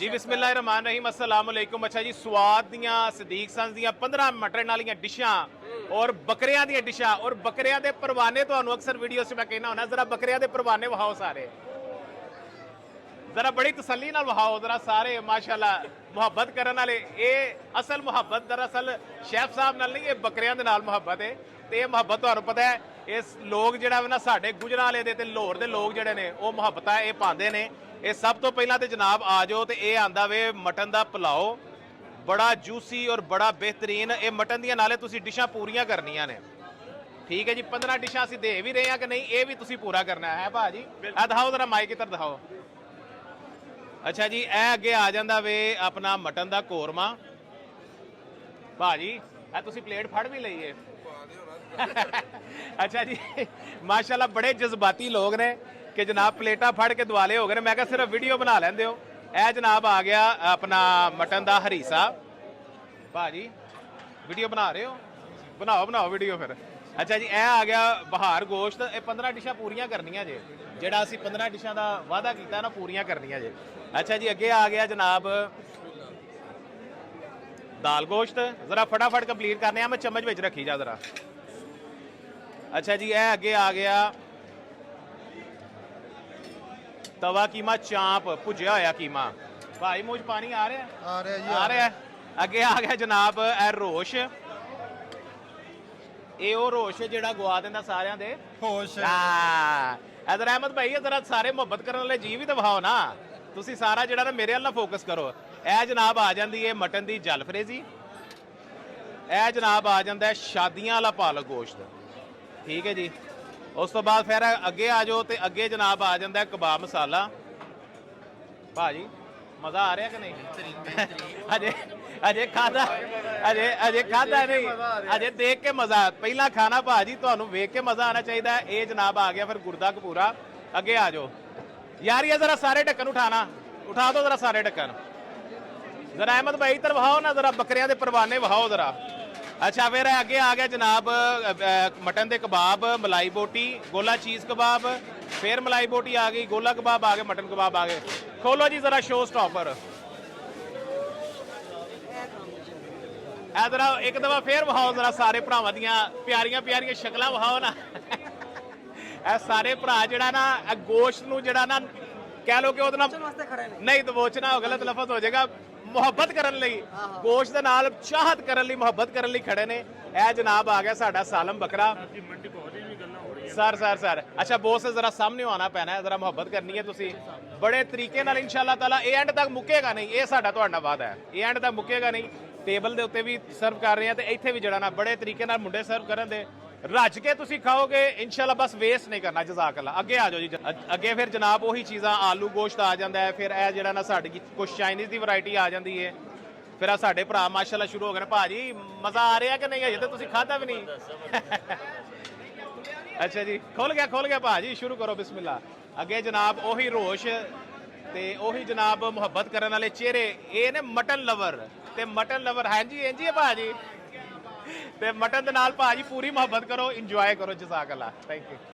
जी बिस्मिल्लाहिर्रहमानिर्रहीम अस्सलाम वालेकुम। अच्छा जी, स्वाद दियां सदीक संस दियां 15 मटन वालियां डिशां और बकरियां दियां डिशां और बकरियां दे परवाने। तुहानू अक्सर वीडियो च मैं कहना होना जरा बकरियां दे परवाने वहाओ सारे, जरा बड़ी तसल्ली नाल वहाओ जरा सारे माशाल्लाह मुहब्बत करन वाले। ये असल मुहब्बत दरअसल शेफ साहब नाल नहीं, ये बकरियां दे नाल मुहब्बत है। ते ये मुहब्बत तुहानू पता है इस लोग जिहड़ा ना साडे गुजरां वाले दे ते लाहौर दे लोग जिहड़े ने वो मुहब्बतां ये पांदे ने। ये सब तो पहला तो जनाब आ जाओ तो ये आंदा वे मटन का पुलाओ, बड़ा जूसी और बड़ा बेहतरीन। ये मटन दियां नाले तुसी डिशां पूरियां करनियां ने, ठीक है जी। 15 डिशां असीं दे भी रहे हैं कि नहीं, ये भी तुसी पूरा करना है भाजी। आ दिखाओ जरा माइक इधर दिखाओ। अच्छा जी, ए अगे आ जांदा वे अपना मटन का कोरमा। भाजी ए तुसी प्लेट फड़ भी लईए। अच्छा जी, माशाल्लाह बड़े जज्बाती लोग ने कि जनाब प्लेटा फड़ के दुआले हो गए। मैं क्या सिर्फ वीडियो बना लेंदे हो। ए जनाब आ गया अपना मटन का हरीसा। भाजी वीडियो बना रहे हो, बनाओ बनाओ वीडियो फिर। अच्छा जी, ए आ गया बहार गोश्त। ये 15 डिशां पूरियां करनियां जे, जेड़ा असीं 15 डिशां का वादा किया ना पूरियां करनियां जे। अच्छा जी, अगे आ गया जनाब दाल गोश्त। जरा फटाफट कंप्लीट करने, मैं चम्मच विच रखी जा जरा। अच्छा जी, ए अगे आ गया तवा कीमा चांप, भुजिया होया कीमा। भाई मुझ पानी आ रहा है, आ रहा है। अगे आ गया जनाब ए रोश। ये वो रोश जेड़ा गवा देंदा सारियां दे होश। इधर अहमद भाई जरा सारे मुहब्बत करने वाले जी भी तो वहाओ ना, तुसी सारा जेड़ा ना मेरे वाला फोकस करो। ए जनाब आ जाती है मटन की जल फ्रेजी। ए जनाब आ जाता है शादियां वाला पालक गोश्त, ठीक है जी। उस तो बाद फिर अगे आ जाओ तो अगे जनाब आ जाता है कबाब मसाला। भाजी मज़ा आ रहा कि नहीं? अजे अजे खादा, अजे खादा नहीं, अजे देख के मज़ा। पहला खाना भाजी तुहानू वेख के मज़ा आना चाहिए। ये जनाब आ गया फिर गुर्दा कपूरा। अगे आ जाओ यार, ये जरा सारे ढक्कन उठाना, उठा दो जरा सारे ढक्कन। जरा अहमद भाई इधर वहाओ ना, जरा बकरियां दे परवाने वहाओ जरा। अच्छा फिर अगे आ गया जनाब मटन के कबाब, मलाई बोटी, गोला चीज़ कबाब, फिर मलाई बोटी आ गई, गोला कबाब आ गए, मटन कबाब आ गए। खोलो जी जरा शो स्टॉपर। जरा एक दफा फिर वहाओ जरा सारे भरावां दियां प्यारियां प्यारियां शक्लां वहाओ ना। ए सारे भरा जिहड़ा ना गोश्त नूं जिहड़ा ना कह लो कि ओहदे नाल नहीं दबोचना हो, गलत लफज हो जाएगा। मुहब्बत करन लई, गोश्त दे नाल चाहत करन लई, मुहब्बत करन लई खड़े ने। ए जनाब आ गया साडा सालम बकरा। सर सर सर अच्छा बोस जरा सामने आना पैना है, जरा मुहब्बत करनी है तुसी बड़े तरीके नाल इंशाअल्लाह ताला। ये एंड तक मुकेगा नहीं, ये साडा तुहाडा वादा है, ये एंड तक मुकेगा नहीं। टेबल के उत्ते भी सर्व कर रहे हैं तो इत्थे भी जड़ा ना बड़े तरीके नाल मुंडे सर्व करन दे, रज के तुसी खाओगे इंशाल्लाह। बस वेस्ट नहीं करना, जज़ाकल्लाह। अगे आ जाओ जी। अगे फिर जनाब वही चीज़ां, आलू गोश्त आ जाता है। फिर यह जड़ा ना साड़ी कुछ चाइनीज़ की वैरायटी आ जाती है। फिर आ साडे भरा माशाल्लाह शुरू हो गए। भाजी मज़ा आ रहा कि नहीं? अजे तो तुसी खादा भी नहीं। अच्छा जी, खुल गया भाजी, शुरू करो बिस्मिल्लाह। अगे जनाब ओही रोश ते ओही जनाब मुहब्बत करने वाले चेहरे। ये ने मटन लवर ते मटन लवर। हाँ जी इंजी है भाजी। ते मटन दे नाल भाजी पूरी मुहब्बत करो, इंजॉय करो, जज़ाकल्लाह। Thank you.